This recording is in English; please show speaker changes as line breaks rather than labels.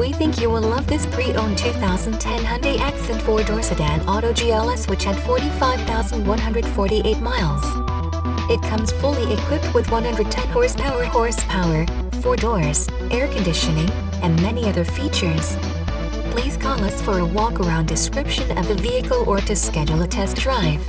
We think you will love this pre-owned 2010 Hyundai Accent 4-door sedan auto GLS, which had 45,148 miles. It comes fully equipped with 110 horsepower, 4 doors, air conditioning, and many other features. Please call us for a walk-around description of the vehicle or to schedule a test drive.